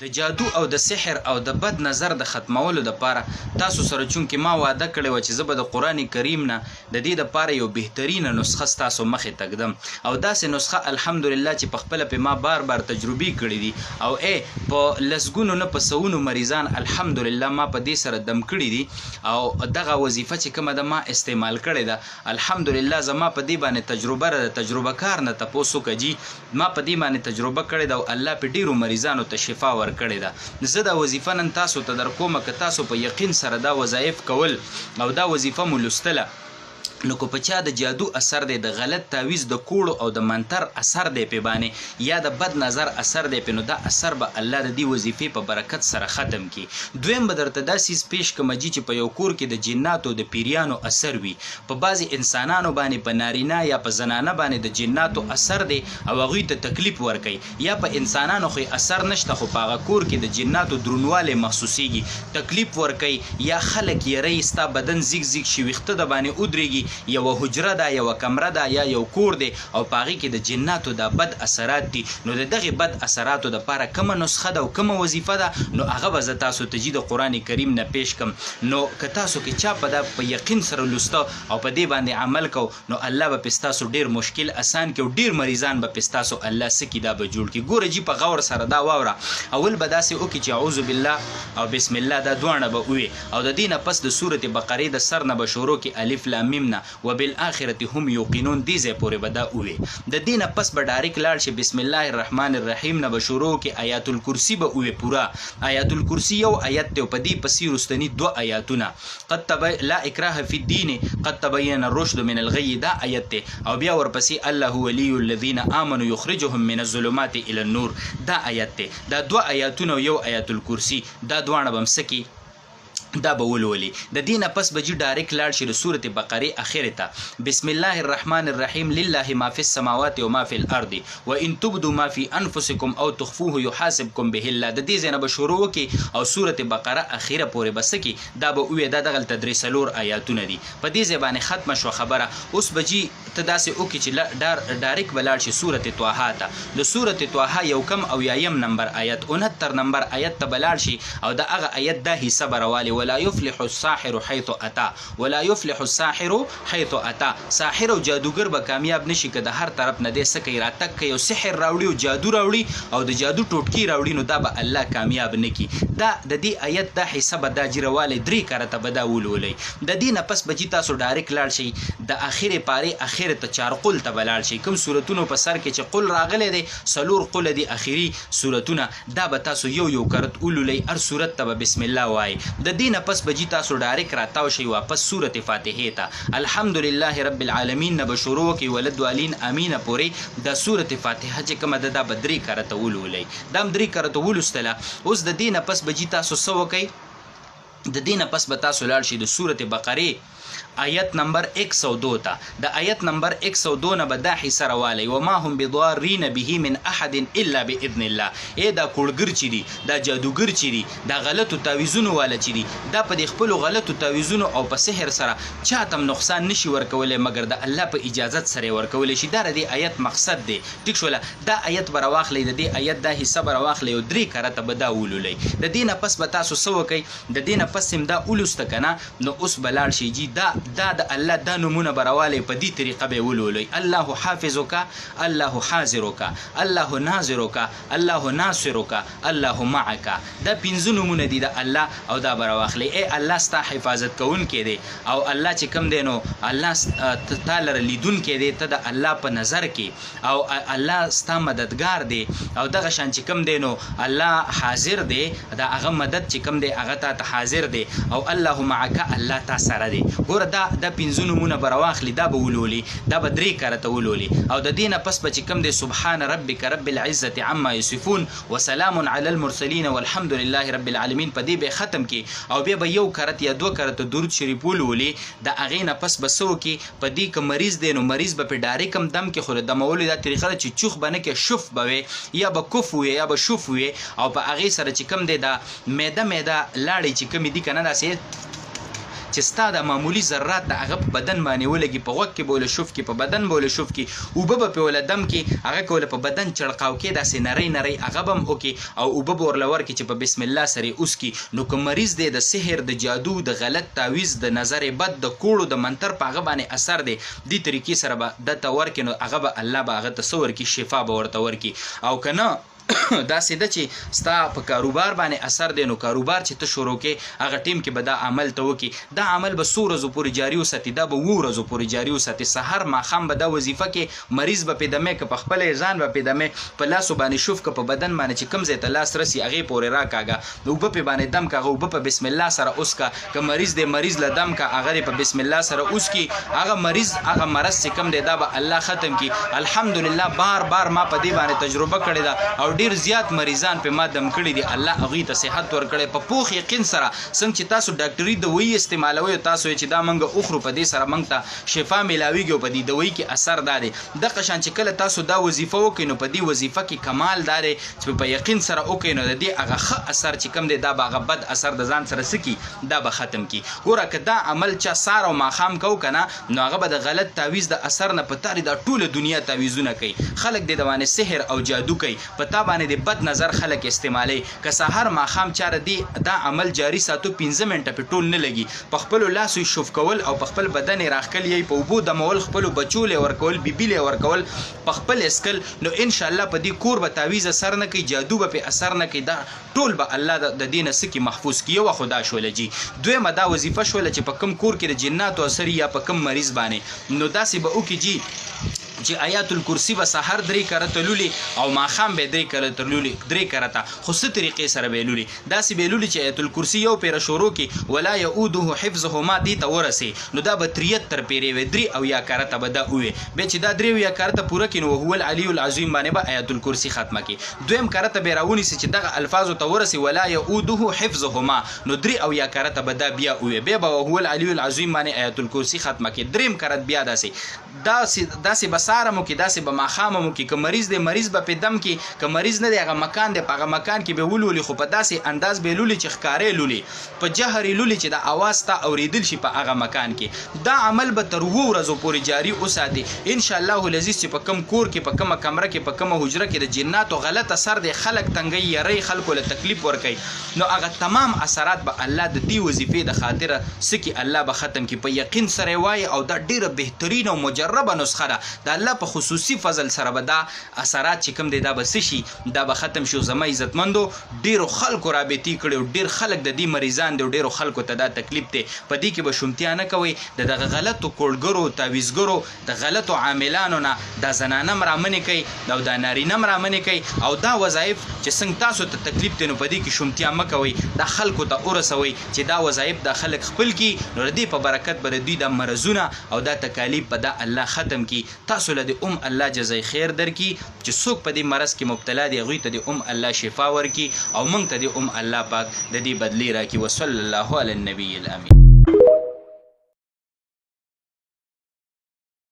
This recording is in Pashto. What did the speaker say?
د جادو او د سحر او د بد نظر د ختمولو دپاره تاسو سره چونکې ما وعده کړې وه چې زه به د قرآن کریم نه د دې دپاره یو بهترینه نسخه ستاسو مخې تږدم او داسې نسخه الحمدلله چې په خپله پې ما بار بار تجربې کړي دي او په لسګونو نه په سوونو مریضان الحمدلله ما په دې سره دم کړي دي او دغه وظیفه چې کومه ده ما استعمال کړې ده الحمدلله زما په دې باندې تجربه ده تجربه کار نه تپوس وکړه جي ما په دې باندې تجربه کړې ده او الله په ډېرو مریضانو ته شفا کړی ده زه دا وظیفه نن تاسو ته در کومه که تاسو په یقین سره دا وظایف کول او دا وظیفه مو لوستله نو که په چا د جادو اثر دی د غلط تعویض د کوړو او د منتر اثر دی پې باندې یا د بد نظر اثر دی پې نو دا اثر به الله د دې وظیفې په برکت سره ختم کړي دویم به درته دا څیز پیش کړمه جي چې په یو کور کې د جناتو د پیریانو اثر وي په بعضې انسانانو باندې په نارینه یا په زنانه باندې د جناتو اثر دی او هغوی ته تکلیف ورکوي یا په انسانانو خو اثر نشته خو په هغه کور کې د جناتو درونوالی محسوسیږي تکلیف ورکوي یا خلک یری ستا بدن زیګ زیګ شي ویښته د باندې ودرېږي یو حجره ده یو کمره ده یا یو کور دی او په هغې کې د جناتو دا بد اثرات دي نو د دغې بد اثراتو دپاره کومه نسخه ده او کومه وظیفه ده نو هغه به زه تاسو ته جي د قرآن کریم نه پیش کړم نو که تاسو کې چا په دا په یقین سره لوسته او په دې باندې عمل کو نو الله به پې ستاسو ډېر مشکل اسان کړي او ډېر مریضان به پې ستاسو الله څه کړي دا به جوړ کړي ګوره جي په غور سره دا واوره اول به داسې وکړي چې اعوذ بالله او بسم الله دا دواړه به ووي او د دې نه پس د سورت بقرې د سر نه به شروع کړي الف لام میم نه وبالآخرة هم یوقنون دې ځای پورې به دا ووي د دې نه پس به ډایرکټ لاړ شي بسم الله الرحمن الرحیم نه به شروع کړي آیات الکرسي به ووي پوره آیات الکرسي یو آیت دی او په دې پسې رستني دوه آیاتونه لا اکراه فی الدین قد تبین الرشد من الغی دا آیت دی او بیا ورپسې الله ولی الذین آمنوا یخرجهم من الظلمات الى النور دا آیت دی دا دوه آیاتونه یو آیات الکرسي دا دواړه به هم څه کړي دا به ولولي د دې نه پس به جي ډایرکټ لاړ شي د سورت بقرې اخرې ته بسم الله الرحمن الرحیم لله ما فی السماوات وما فی الارض وان تبدوا ما فی انفسکم او تخفوه یحاسبکم به الله د دې ځای نه به شروع وکړي او سورت بقره اخره پورې به څه کړي دا به ووایي دا دغلته درې څلور آیاتونه دي په دې ځای باندې ختمه شوه خبره اوس به جي ته داسې وکړي چې ډایرکټ به لاړ شي سورت طه ته د سورت طه یو کم او یایم نمبر آیت 69 نمبر آیت ته به لاړ شي او د هغه آیت دا حصه به راوالي ولا يفلح الساحر حيث اتى ولا يفلح الساحر حيث اتى ساحر او جادوګر به کامیاب نشي که د هر طرف نه دې څه کوي راتګ کوي او سحر راوړي او جادو راوړي او د جادو ټوټکي راوړي نو دا به الله کامیاب نه کړي دا د دې آیت دا حصه به دا جیروالی 3 کرته به دا ولولئ د دې نه پس به جي تاسو ډایرکټ لاړ شئ د اخرې پارې اخرې ته چارقل ته به لاړ شئ کوم صورتونو په سر کې چې قل راغلی دی څلور قله دي اخري صورتونه دا به تاسو یو کرت ولولئ هر صورت ته به بسم الله وایي د دې نه پس به جي تاسو ډایرکټ راتاو شئ واپس سورت فاتحې ته الحمدلله رب العالمین نه به شروع وکړئ ولدوالین امینه پورې د سورت فاتحه چې کومه ده دا به 3 کرته ولولئ دا هم 3 کرته ولوستله اوس د دې نه پس به جي تاسو څه وکئ د دې نه پس به تاسو لاړ شئ د سورت بقرې آیت نمبر 102 ته د آیت نمبر 102 نه به دا حصه راوالی وما هم بضارین به من احد الا باذن الله دا کوړګر چې دي دا جادوګر چې دي دا غلطو تعویزونو والا چې دي دا په دې خپلو غلطو تعویزونو او په سحر سره چاته هم نقصان نشي ورکولی مګر د الله په اجازت سره یې ورکولی شي دا د دې آیت مقصد دی ټیک شوله دا آیت به راواخلی د دې آیت دا حصه به راواخلی او 3 کرته به دا ولولئ د دې نه پس به تاسو څه وکئ د دې نه پس هم دا ولوسته که نه نو اوس به لاړ شي جي دا د الله دا نمونه براوالی په دې طریقه به ولولئ الله حافظک الله حاضرک الله ناظرک الله ناصرک الله معک دا 5 نمونه دي د الله او دا براواخلی الله ستا حفاظت کوونکی دی او الله چې کوم دی نو الله تا لره لیدونکی دی ته د الله په نظر کې او الله ستا مددگار دی او دغه شان چې کوم دی نو الله حاضر دی دا هغه مدد چې کوم دی هغه ته حاضر دی او الله معک الله تا سره دی ګوره دا 5 نمونه به راواخلي دا به ولولي دا به 3 کرته ولولي او د دې نه پس به چې کوم دی سبحان ربک رب العزة عما یصفون وسلام علی المرسلین والحمد لله رب العالمین په دې به ختم کی او بیا به 1 کرت یا 2 کرت درود شریف ولولي د هغې نه پس به څه وکړي په دې که مریض دی نو مریض به پې ډایرکټ هم دم کې خو د دمولو دا طریقه ده چې چوخ به نه کې شف به وي یا به کف وي یا به شف وي او په هغې سره چې کوم دی دا میده لاړې چې کومې دي که نه داسې چې ستا د معمولي ذرات د هغه په بدن باندې ولګي، په غوږ کې به وله شوف کې، په بدن به وله شوف کې، اوبه به پې وله دم کې، هغه که وله په بدن چړقاو کې داسې نری نری هغه به هم وکړي او اوبه به ورله ورکړي چې په بسم الله سره یې وسکي. نو که مریض دی د سحر، د جادو، د غلط تعویض، د نظر بد، د کوړو، د منتر په هغه باندې اثر دی، دې طریقې سره به دته ورکړي نو هغه به الله به هغه ته څه ورکړي؟ شفا به ورته ورکړي. او که نه داسې ده چې ستا په کاروبار باندې اثر دی، نو کاروبار چې ته شروع کې هغه ټیم کې به دا عمل ته وکړي. دا عمل به 100 ورځو پورې جاري وساتي، دا به 20 ورځو پورې جاري وساتي. سحر ماښام به دا وظیفه کې، مریض به پې دمې که په خپله یې ځان به پې دمې، په لاسو باندې شوف که په بدن باندې چې کوم ځای ته لاس رسي هغې پورې راکاږه، اوبه پې باندې دم که، هغه اوبه په بسم الله سره اوسکه. که مریض دی مریض له دم که، هغه دې په بسم الله سره اوسکي. هغه مریض هغه مرض چې کوم دی دا به الله ختم کړي. الحمدلله بار بار ما په دې باندې تجربه کړې ده او ډېر زیات مریضان په ما دم کړي دي. الله هغوی ته صحت ورکړی په پوخ یقین سره. څنګه چې تاسو ډاکټري دوایي استعمالوئ، تاسو یې چې دا موږ اخرو، په دې سره موږ ته شفا میلاویږي او په دې دوایي کې اثر دا دی. دغه شان چې کله تاسو دا وظیفه وکړئ نو په دې وظیفه کې کمال دا دی چې په یقین سره وکړئ نو د دې هغه ښه اثر چې کوم دی دا به هغه بد اثر د ځان سره څه کي؟ دا به ختم کي. ګوره که دا عمل چا سار او ماښام کو که نه نو هغه به د غلط تعویض د اثر نه په تارې دا ټوله دنیا تعویضونه کوي. خلک دې د باندې سحر او جادو کوي، په تا باندې د بد نظر خلک استعمالوي. که سهار ماښام چاره دی دا عمل جاري ساتو، 15 منټه پې ټول نه لګي. په خپلو لاسو یې شوف کول او په خپل بدن یې راښکل، یې په اوبو دمول، خپلو بچو له ورکول، بیبي له ورکول، په خپل اسکل، نو انشاءالله په دې کور به تعویض اثر نه کوي، جادو به پې اثر نه کوي. دا ټول به الله د دې نه څه کي؟ محفوظ کي. یوه خو دا شوله جي. دویمه دا وظیفه شوله چې په کوم کور کې د جناتو اثر یا په کوم مریض باندې، نو داسې به وکړي جي چې آیات الکرسی به سحر 3 کرته لولي او ماښام به 3 کرته لولي، 3 کرته، خو څه طریقې سره به لولي؟ داسې به لولي چې آیت الکرسی یو پیره شروع کړي، ولا یعوده حفظهما، دې ته ورسي نو دا به 73 پیرې وي، 3 او یا کرته به دا ووي. بیا چې دا 3 یا کرته پوره کړي نو هو العلی العظیم باندې به آیت الکرسی ختمه کړي. دویم کرته به راونیسي چې دغه الفاظو ته ورسي ولا یعوده حفظهما، نو 3 او یا کرته به دا بیا ووي، بیا به هو العلی العظیم باندې آیت الکرسی ختمه کړي. دریم کرت بیا داسې به ساره مو کې، داسې به ماښامه مو کې. که مریض دی مریض به پې دم کې، که مریض نه دی هغه مکان دی په هغه مکان کې به ولولي، خو په داسې انداز به لولي چې ښکارې لولي، په جهر یې لولي چې د اواز ته اورېدل شي په هغه مکان کې. دا عمل به تر 2 ورځو پورې جاري وساتي انشاءالله العزیز. چې په کوم کور کې، په کومه کمره کې، په کومه حجره کې د جناتو غلط اثر دی، خلک تنګوي، یری، خلکو له تکلیف ورکوي، نو هغه تمام اثرات به الله د دې وظیفې د خاطره څه کي؟ الله به ختم کي. په یقین سره وایي او دا ډېره بهترین او مجربه نسخه ده. د الله په خصوصي فضل سره به دا اثرات چې کوم دی دا به څه شي؟ دا به ختم شي. زما عزتمندو ډېرو خلکو رابطې کړي او ډېر خلک د دې مریضان دي او ډېرو خلکو ته دا تکلیف دی. په دې کې به شومتیا نه کوئ. د دغه غلطو کوړګرو، تعویضګرو، د غلطو عاملانو نه دا زنانه هم رامنې کوي او دا نارینه هم رامنې کوي. او دا وظایف چې څنګه تاسو ته تکلیف دی نو په دې کې شومتیا مه کوئ. دا خلکو ته ورسوئ چې دا وظایف دا خلک خپل کړي، نو د دې په برکت به د دوی دا مرضونه او دا تکالیف به دا الله ختم کړي. تاسو له دې الله جزای خیر درکړي چې څوک په دې مرض کې مبتلا دي هغوی ته دې الله شفا ورکړي او موږ ته دې الله پاک د دې بدلې راکړي. وصلی الله علی النبی الامین.